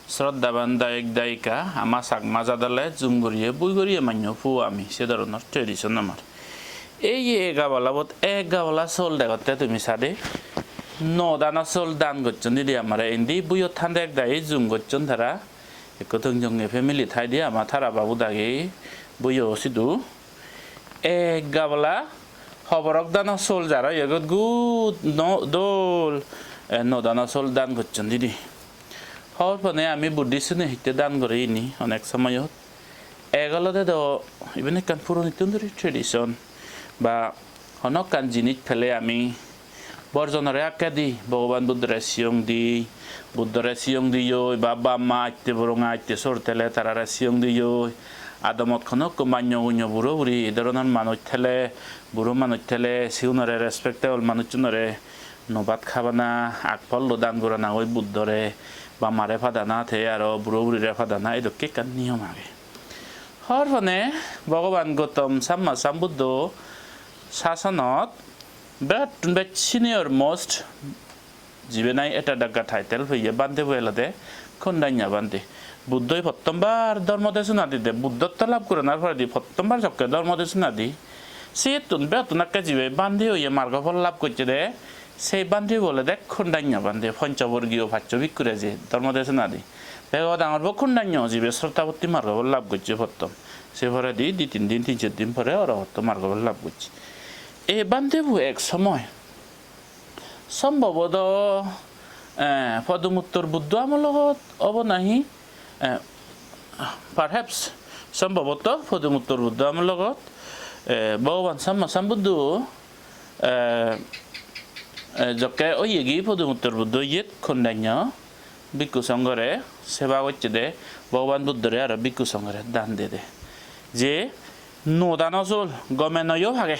শ্ৰদ্ধাৱান দায়ক দায়িকা আমাৰ চাক মাজাদালে জুম কৰিয়ে বুই কৰিয়ে মান্য ফু আমি সে ধৰণৰ ট্ৰেডিশ্যন আমাৰ এই এগাবালাবত এগাবালা চল দেখতে তুমি সাদে নদানা চল দান করছেন দিদি আমার এন্দি বুইও ঠান্ডা এক দায়ী জুম করছেন তারা একো থংজংগে ফ্যামিলি ঠাই দিয়ে আমার থারা বাবু দাগে বুইও সিধু এগাবালা খবরক দানা চল যারা এগত গুড দোল নদানা চল দান করছেন দিদি হওয়ার পরে আমি বুদ্ধিস্টনে হিতে দান করে নি অনেক সময়ত এগালতে তো ইভেন কান পুরনো ট্রেডিশন বা হনক কান জিনিস ফেলে আমি বর্জনরে আঁকা দি ভগবান বুদ্ধরে সিয়ং দিও বা বাম্মা আত্য-boronga আত্য-sor তেলে তারা সিয়ং দিও আদমত খনক মান্য উন্য বুড়ো বুড়ি এই ধরনের মানুষ ঠেলে বুড়ো মানুষ ঠেলে সিউনরে রেসপেক্টেবল মানুষজনরে নবাদ খাবানা আক-phawl দান করা না ওই বুদ্ধরে বা মারে ফাদানা থে আর বুড়ো বুড়িরে ফাদানা এই দক্ষে কান নিয়ম আগে হর ফনে ভগবান গৌতম সাম্মা সাম্বুদ্ধ শাসনত বিরাট সিনিয়র মোস্ট জীবনাই এটা ডাগা টাইটেল হইয়ে বান্ধে বইলাতে খন্ডাইয়া বান্ধে বুদ্ধই প্রথমবার ধর্মদেশন আদি দে বুদ্ধত্ব লাভ করে না ফলে প্রথমবার চক্কে ধর্মদেশন আদি সে তুন বেতনাকে জীবে বান্ধে হইয়ে মার্গফল লাভ করছে দে সেই বান্ধে বলে দেখ খন্ডাইয়া বান্ধে পঞ্চবর্গীয় ভাচ্যবিক করে যে ধর্মদেশন আদি বেগত ডাঙর খন্ডাইয়া জীবে শ্রদ্ধাবর্তী মার্গফল লাভ করছে প্রথম সে ভরে দি 3 দিন 3-4 দিন পরে অরহত্ত মার্গফল লাভ করছে এই বান্ধেবু এক সময় সম্ভবত পদমুত্তর বুদ্ধ আমার লগত অব নাহি পারহ্যাপস সম্ভবত পদমুত্তর বুদ্ধ আমার লগত ভগবান সাম্মা সাম্বুদ্ধ যকে ওই এগি পদমুত্তর বুদ্ধ ইয়েত খন্ডাইয়া ভিক্ষু সংঘরে সেবা করছে দে ভগবান বুদ্ধরে আর ভিক্ষু সংঘরে দান দে যে নদান চল গমে নয়ও ভাগে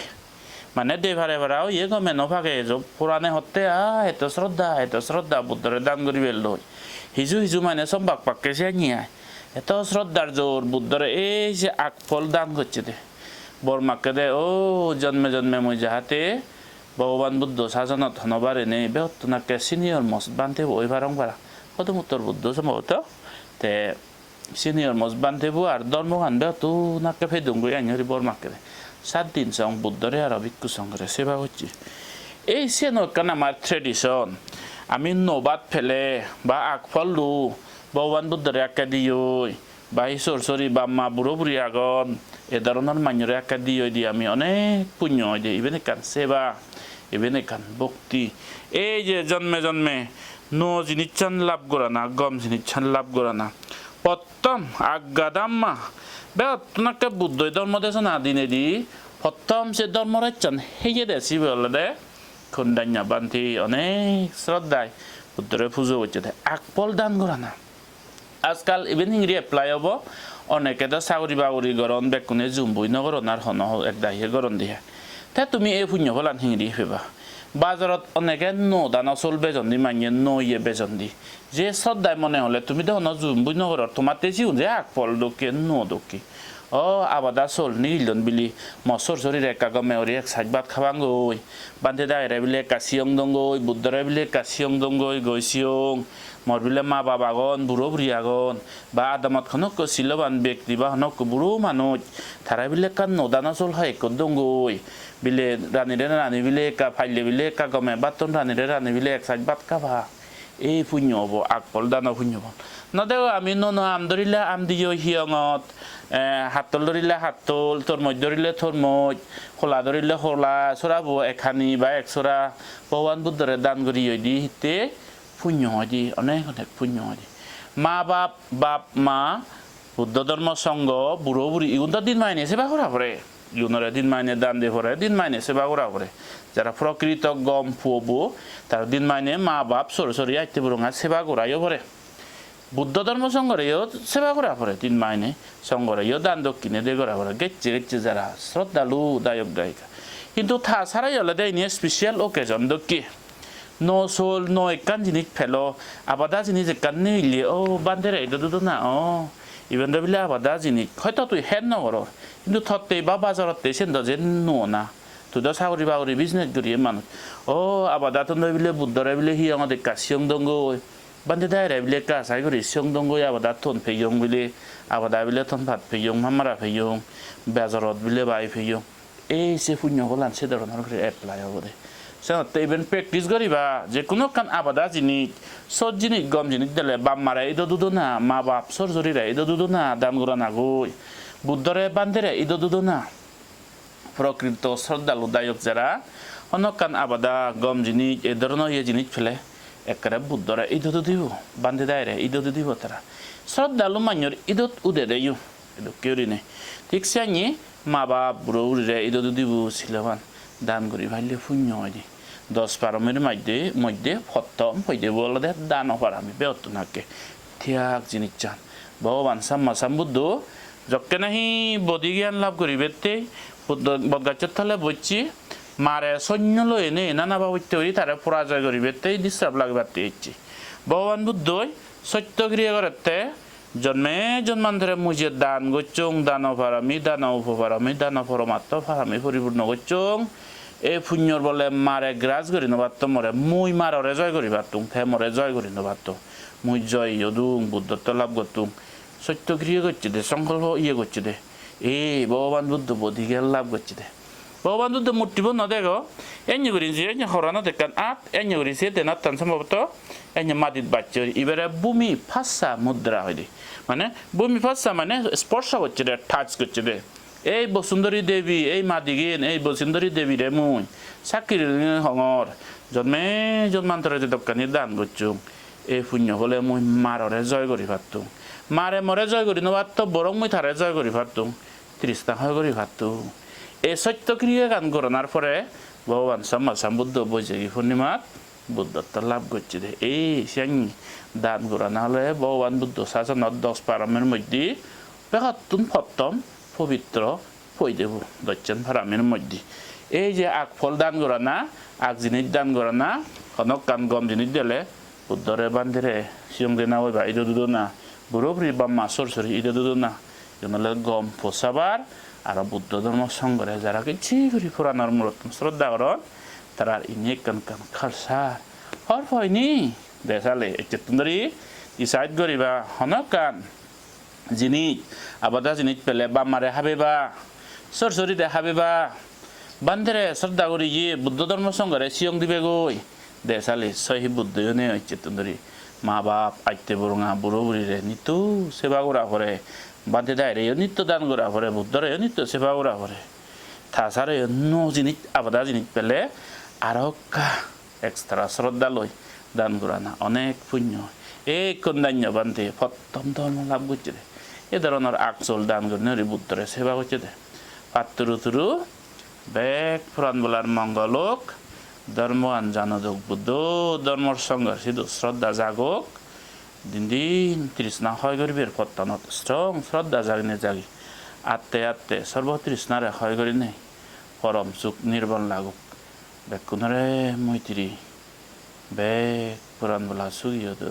মানে দে ভারে ভাড়াও ইয়ে গমে নভাগে পুরানে হতে এত শ্রদ্ধা বুদ্ধরে দান করি বেল হিজু মানে সম্বাক পাক্কে সে নিয়ে এত শ্রদ্ধার জোর বুদ্ধরে এই যে আক-phawl দান করছে দে বর্মাকে দে ও জন্মে জন্মে মই যাহাতে ভগবান বুদ্ধ শাসনত ধনবার এনে বেহতনাকে সিনিয়র মোস্ট বান্ধে ওই ভারং ভাড়া প্রথম উত্তর বুদ্ধ সম্ভবত তে সিনিয়র মোস্ট বান্ধেবু আর ধর্মগান বেহতনাকে ফেদুঙ্গুই আইনরি বর্মাকে দে 7 দিন সং বুদ্ধরে আর ভিক্ষু সংঘরে সেবা হচ্ছে এই সে নকান আমার ট্রেডিশন আমি নবাদ ফেলে বা আক-phawl লু ভগবান বুদ্ধরে আঁকা দিও বা সর-sori বাম্মা বুড়ো বুড়ি আগন এ ধরনের মান্যরে আঁকা দিও দিয়ে আমি অনেক পুণ্য হয় দিয়ে ইভেন কান সেবা ইভেন কান ভক্তি এই যে জন্মে জন্মে নো জিনিস চান লাভ করা না গম জিনিস চান লাভ করা না প্রথম আজ্ঞাদাম্মা বেতনাকে বুদ্ধ ধর্মদেশন আদিনে দি প্রথম সে ধর্মরাজ্যান হেয়ে দেশি বলে দে খন্ডাইয়া বান্ধি অনেক শ্রদ্ধায় বুদ্ধরে পুজো করছে দে আক-phawl দান করা না আজকাল ইভেন হিংরি এপ্লাই হব অনেকে তো চাকরি বাকরি গরণ বেকুনে জুম্বুই নগরণ আর হন এক দাহিয়ে গরণ দিয়ে তা তুমি এই পুণ্য ফলান হিংরি ফেবা বাজারত অনেকে নদানা চল বেজন্দি মানিয়ে নইয়ে বেজন্দি যে শ্রদ্ধায় মনে হলে তুমি দেখো না জুম্বুই নগরত তোমার তেজি যে আক-phawl দোকে দোকে ও আবাদা চল নিলন বিলি সর-sori রেকা গমে ওরি এক সাজবাত খাবাঙ্গই বান্ধে দায়রে বিলে কাশিয়ং দঙ্গই বুদ্ধরে বিলে কাশিয়ং দঙ্গই গইসিয়ং মর বিলে মা-baph আগন বুড়ো বুড়ি আগন বা আদামত খনক শিলবান ব্যক্তি বা হনক বুড়ো মানুষ তারা বিলে কান নদানা চল হয় এক দঙ্গই বিলে রানী বিলে কা ফাইলে বিলে কা গমে বাতন রানী বিলে এক সাজবাত খাবা এই পুণ্য হব আক-phawl দানা পুণ্য হব নদেও আমি আম ধরিলে আম দিও হিয়ঙত হাতল ধরিলে হাতল তরমুজ ধরিলে তরমুজ খোলা ধরিলে খোলা চড়াব এখানি বা একচড়া ভগবান বুদ্ধরে দান করি দি হিতে পুণ্য হয় দি অনেক পুণ্য হয় দি বাপ মা বুদ্ধ ধর্ম সঙ্গ বুড়ো বুড়ি ইগুন দিন মাইনে সেবা করা পরে ইগুনরে দিন মাইনে দান দিয়ে পরে দিন মাইনে সেবা করা পরে যারা প্রকৃত গম ফুবো তারা দিন মাইনে মা-baph সর-sori আত্য-boronga সেবা করাইও পরে বুদ্ধ ধর্ম সংঘরে সেবা করা পরে দিন মাইনে সংঘরে দান দক্ষিণে দিয়ে করা পরে গেচ্ছে যারা শ্রদ্ধালু দায়ক দায়িকা কিন্তু থা ছাড়াই হলে দেয় নিয়ে স্পেশাল ওকেজন দক্ষি নো সোল নো একান জিনিস ফেলো আবাদা জিনিস একান নিলে ও Bhantere এটা দুটো না ও ইভেন বিলে আবাদা জিনিস হয়তো তুই হেন নগর কিন্তু থতে বা বাজারতে সেন্দ যে নো না তুই তো চাকরি বাকরি বিজনেস করিয়ে মানুষ ও আবাদা তো বিলে বুদ্ধরে বিলে হি আমাদের কাশিয়ং দঙ্গই Bante daire bile ka sai gori siong dongo ya bada ton peyong bile abada bile ton pat peyong mamara peyong bazarot bile bai peyong se punyo holan se daron har apply hobode sa te even practice goriba je kuno kan abada jini sot jini gom jini dele bammare ido duduna maa-baph sor-sori re ido duduna dan gorana goi Buddhore Bhantere ido duduna prokrito sroddalu dayok jara honokan abada gom jini e dhorno ye jini phele ekare Buddhore ido dudibo bande daire ido dudibo tara sroddalu manyor idot ude deyu ido keurine ঠিক Sunny maa-baph gorileh ido dudibo silaban dan gori bhaile punyo adi 10 paramer মধ্যে প্রথম হইতে বলদে দান পারামি বেতনাকে ঠিক জিনিসচান ভগবান সাম্মা সম্বুদ্ধ যকে নাহি বদি জ্ঞান লাভ করিবেতে বদগাচ্ছর তলে বইছি মারে সৈন্য লয়ে নে নানা ভাবিতে হই তারে পরাজয় করিবেতে ডিস্টার্ব লাগবাতে ইচ্ছি ভগবান বুদ্ধই সত্য ক্রিয়া করতে জন্মে জন্মান্তরে মুজে দান গচ্চং দান পারামি দান উপপারামি দান পরমাত্ম পারামি পরিপূর্ণ গচ্চং এই পুণ্যর বলে মারে গ্রাস করি নবাত্ত মরে মুই মাররে জয় করি পারতুম থে মরে জয় করি নবাত্ত মুই জয় ইয়দুং বুদ্ধত্ব লাভ করতুম সত্য ক্রিয়া করছে দে সংকল্প ইয়ে করছে দে ভগবান বুদ্ধ বোধিজ্ঞান লাভ করছে দে ভগবান বুদ্ধ মূর্তিব নদেগো এনে করিছি এনে হরানো দেখান এনে করিছি দেনাত্তান সম্ভবত এনে মাটিত বাচ্চা এবারে ভূমি ফাঁসা মুদ্রা হয় দে মানে ভূমি ফাঁসা মানে স্পর্শ করছে দে টাচ করছে দে এই বসুন্ধরী দেবী এই মাদিগিন এই বসুন্ধরী দেবী রে মুই সাক্ষী হঙর জন্মে জন্মান্তরে যে দোকানি দান করছুম এই পুণ্য হলে মুই মাররে জয় করি পারতুম মারে মরে জয় করি নবাত্ত বরং মুই থারে জয় করি পারতুম তৃষ্ণা হয় করি পারতুম এই সত্য ক্রিয়া গান করোনার পরে ভগবান সম্মা সম্বুদ্ধ বৈশাখী পূর্ণিমাত বুদ্ধত্ব লাভ করছে দে এই সিয়াঙ্গি দান করানো হলে ভগবান বুদ্ধ শাসনত 10 পারমের মধ্যে বেহাত্তুন প্রথম পবিত্র হয়ে দেব দচ্ছেন ফারামের মধ্যে এই যে আক-পহাwl দান করা না আক জিনিস দান করা না হনক কান গম জিনিস দিলে Buddhore Bhantere সিয়ং দেনা হইবা ইদো দুদো না বুড়োবরি বাম্মা সর-সরি ইদো দুদো না জনলে গম পোষাবার আর বুদ্ধ ধর্ম সঙ্গরে যারা কিছু করি পুরানোর মূলত শ্রদ্ধা করন তারা ইনি কান কান খালসার হর হয়নি দেশালে চেতনদারি ডিসাইড করিবা হনক কান জিনিস আবাদা জিনিস পেলে বাম্মারে হাবেবা সর-সরিতে হাবেবা Bhantere শ্রদ্ধা করি গিয়ে বুদ্ধ ধর্ম সঙ্গরে সিয়ং দিবে গই দেশালে সহি বুদ্ধ নে চেতনদারি maa-baph aatya-boronga বুড়োবুড়িরে নিত্য সেবা করা করে বাদে দায়রে নিত্য দান করা করে বুদ্ধরে নিত্য সেবা করা করে তাছাড়া অন্য জিনিস আবাদা জিনিস পেলে আরো এক্সট্রা শ্রদ্ধা লই দান করা না অনেক পুণ্য এই কন্যান্য বান্ধে প্রথম ধর্ম লাভ করছে এ ধরনের আক-পহাwl দান করে বুদ্ধরে সেবা করছে দে পাত্তুরু তুরু বেগ পুরাণ বলার মঙ্গলক ধর্ম জানক বুদ্ধ ধর্মর সঙ্গে শুধু শ্রদ্ধা জাগক দিন দিন তৃষ্ণা হয় গরিবের পত্তনত স্ট্রং শ্রদ্ধা জাগনে জাগি আত্মে আত্মে সর্বতৃষ্ণারে হয় করি নেই পরম সুখ নির্বাণ লাগুক বেকুনরে মৈত্রী বেগ পুরাণ বলা সুগিয়দ